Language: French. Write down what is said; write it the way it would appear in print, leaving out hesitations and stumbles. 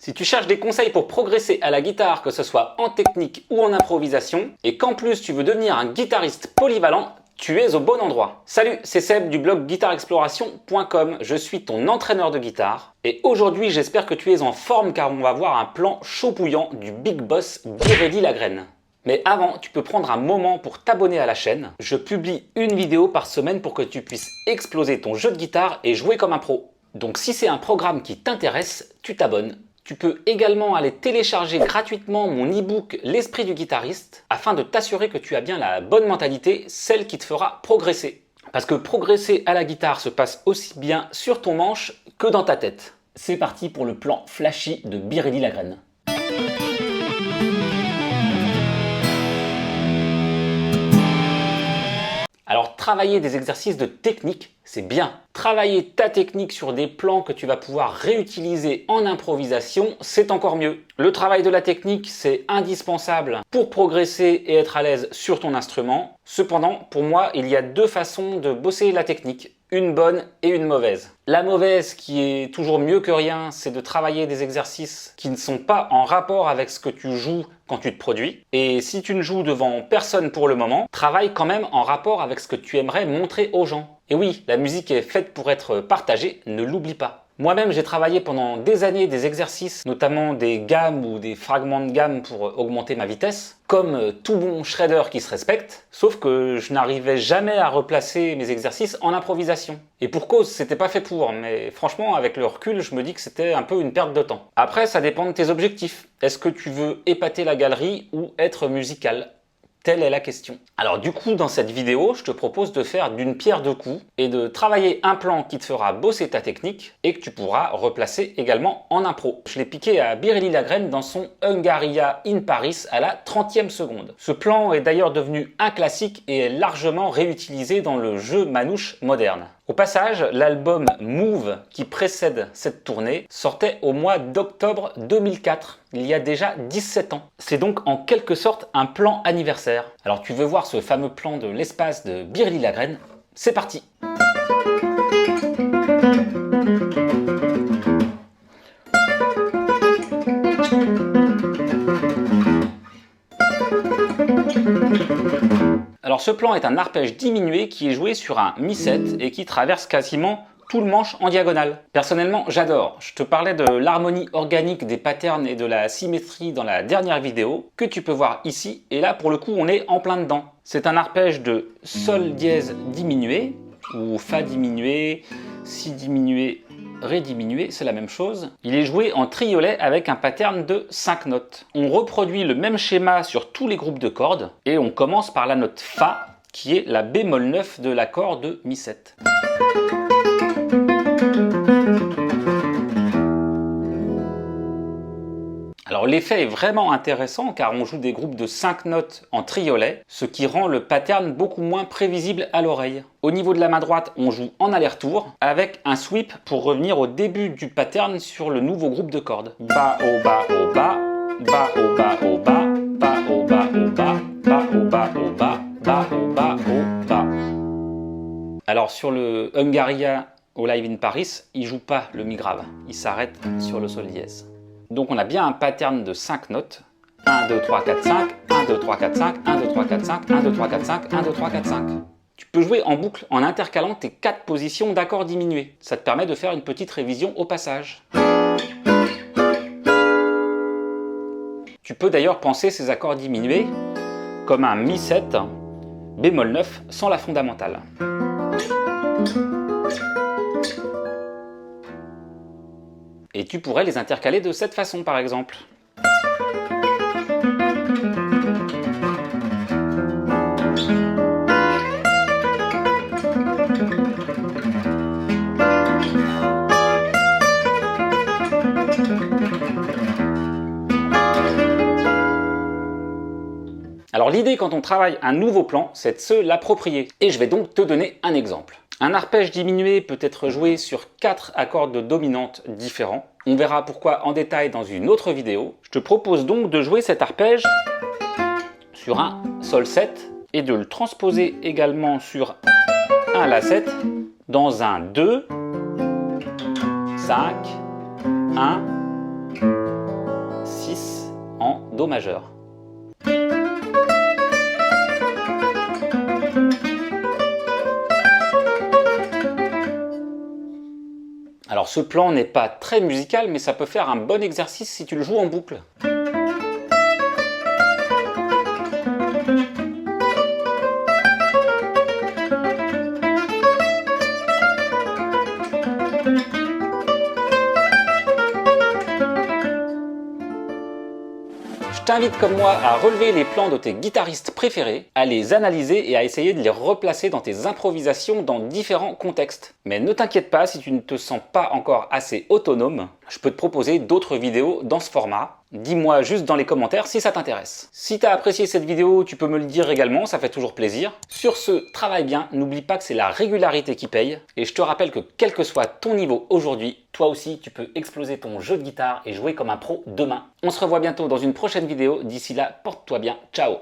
Si tu cherches des conseils pour progresser à la guitare, que ce soit en technique ou en improvisation, et qu'en plus tu veux devenir un guitariste polyvalent, tu es au bon endroit. Salut, c'est Seb du blog guitareexploration.com, je suis ton entraîneur de guitare et aujourd'hui j'espère que tu es en forme car on va voir un plan chaud bouillant du Big Boss Biréli Lagrène. Mais avant, tu peux prendre un moment pour t'abonner à la chaîne. Je publie une vidéo par semaine pour que tu puisses exploser ton jeu de guitare et jouer comme un pro. Donc si c'est un programme qui t'intéresse, tu t'abonnes. Tu peux également aller télécharger gratuitement mon e-book L'esprit du guitariste afin de t'assurer que tu as bien la bonne mentalité, celle qui te fera progresser. Parce que progresser à la guitare se passe aussi bien sur ton manche que dans ta tête. C'est parti pour le plan flashy de Biréli Lagrène. Alors, travailler des exercices de technique, c'est bien. Travailler ta technique sur des plans que tu vas pouvoir réutiliser en improvisation, c'est encore mieux. Le travail de la technique, c'est indispensable pour progresser et être à l'aise sur ton instrument. Cependant, pour moi, il y a deux façons de bosser la technique. Une bonne et une mauvaise. La mauvaise, qui est toujours mieux que rien, c'est de travailler des exercices qui ne sont pas en rapport avec ce que tu joues quand tu te produis. Et si tu ne joues devant personne pour le moment, travaille quand même en rapport avec ce que tu aimerais montrer aux gens. Et oui, la musique est faite pour être partagée, ne l'oublie pas. Moi-même, j'ai travaillé pendant des années des exercices, notamment des gammes ou des fragments de gamme pour augmenter ma vitesse, comme tout bon shredder qui se respecte, sauf que je n'arrivais jamais à replacer mes exercices en improvisation. Et pour cause, c'était pas fait pour, mais franchement, avec le recul, je me dis que c'était un peu une perte de temps. Après, ça dépend de tes objectifs. Est-ce que tu veux épater la galerie ou être musical ? Telle est la question. Alors du coup, dans cette vidéo, je te propose de faire d'une pierre deux coups et de travailler un plan qui te fera bosser ta technique et que tu pourras replacer également en impro. Je l'ai piqué à Biréli Lagrène dans son Hungaria in Paris à la 30e seconde. Ce plan est d'ailleurs devenu un classique et est largement réutilisé dans le jeu manouche moderne. Au passage, l'album Move qui précède cette tournée sortait au mois d'octobre 2004, il y a déjà 17 ans. C'est donc en quelque sorte un plan anniversaire. Alors tu veux voir ce fameux plan de l'espace de Biréli Lagrène? C'est parti! Alors ce plan est un arpège diminué qui est joué sur un Mi7 et qui traverse quasiment tout le manche en diagonale. Personnellement, j'adore. Je te parlais de l'harmonie organique des patterns et de la symétrie dans la dernière vidéo que tu peux voir ici. Et là, pour le coup, on est en plein dedans. C'est un arpège de Sol dièse diminué ou Fa diminué, Si diminué, Ré diminué, c'est la même chose. Il est joué en triolet avec un pattern de 5 notes. On reproduit le même schéma sur tous les groupes de cordes et on commence par la note Fa qui est la bémol 9 de l'accord de Mi7. Alors l'effet est vraiment intéressant car on joue des groupes de 5 notes en triolet, ce qui rend le pattern beaucoup moins prévisible à l'oreille. Au niveau de la main droite, on joue en aller-retour avec un sweep pour revenir au début du pattern sur le nouveau groupe de cordes. Bas au bas au bas, bas au bas au bas, bas au bas au bas, bas au bas au bas, bas au bas au bas. Alors sur le Hungaria au Live in Paris, il joue pas le Mi grave, il s'arrête sur le Sol dièse. Donc on a bien un pattern de 5 notes. 1, 2, 3, 4, 5, 1, 2, 3, 4, 5, 1, 2, 3, 4, 5, 1, 2, 3, 4, 5, 1, 2, 3, 4, 5. Tu peux jouer en boucle en intercalant tes 4 positions d'accords diminués. Ça te permet de faire une petite révision au passage. Tu peux d'ailleurs penser ces accords diminués comme un Mi7, bémol 9 sans la fondamentale. Et tu pourrais les intercaler de cette façon par exemple. Alors l'idée quand on travaille un nouveau plan, c'est de se l'approprier. Et je vais donc te donner un exemple. Un arpège diminué peut être joué sur 4 accords de dominante différents. On verra pourquoi en détail dans une autre vidéo. Je te propose donc de jouer cet arpège sur un Sol 7 et de le transposer également sur un La 7 dans un 2, 5, 1, Do majeur. Alors ce plan n'est pas très musical, mais ça peut faire un bon exercice si tu le joues en boucle. Je t'invite comme moi à relever les plans de tes guitaristes préférés, à les analyser et à essayer de les replacer dans tes improvisations dans différents contextes. Mais ne t'inquiète pas si tu ne te sens pas encore assez autonome, je peux te proposer d'autres vidéos dans ce format. Dis-moi juste dans les commentaires si ça t'intéresse. Si tu as apprécié cette vidéo, tu peux me le dire également, ça fait toujours plaisir. Sur ce, travaille bien, n'oublie pas que c'est la régularité qui paye. Et je te rappelle que quel que soit ton niveau aujourd'hui, toi aussi tu peux exploser ton jeu de guitare et jouer comme un pro demain. On se revoit bientôt dans une prochaine vidéo. D'ici là, porte-toi bien. Ciao!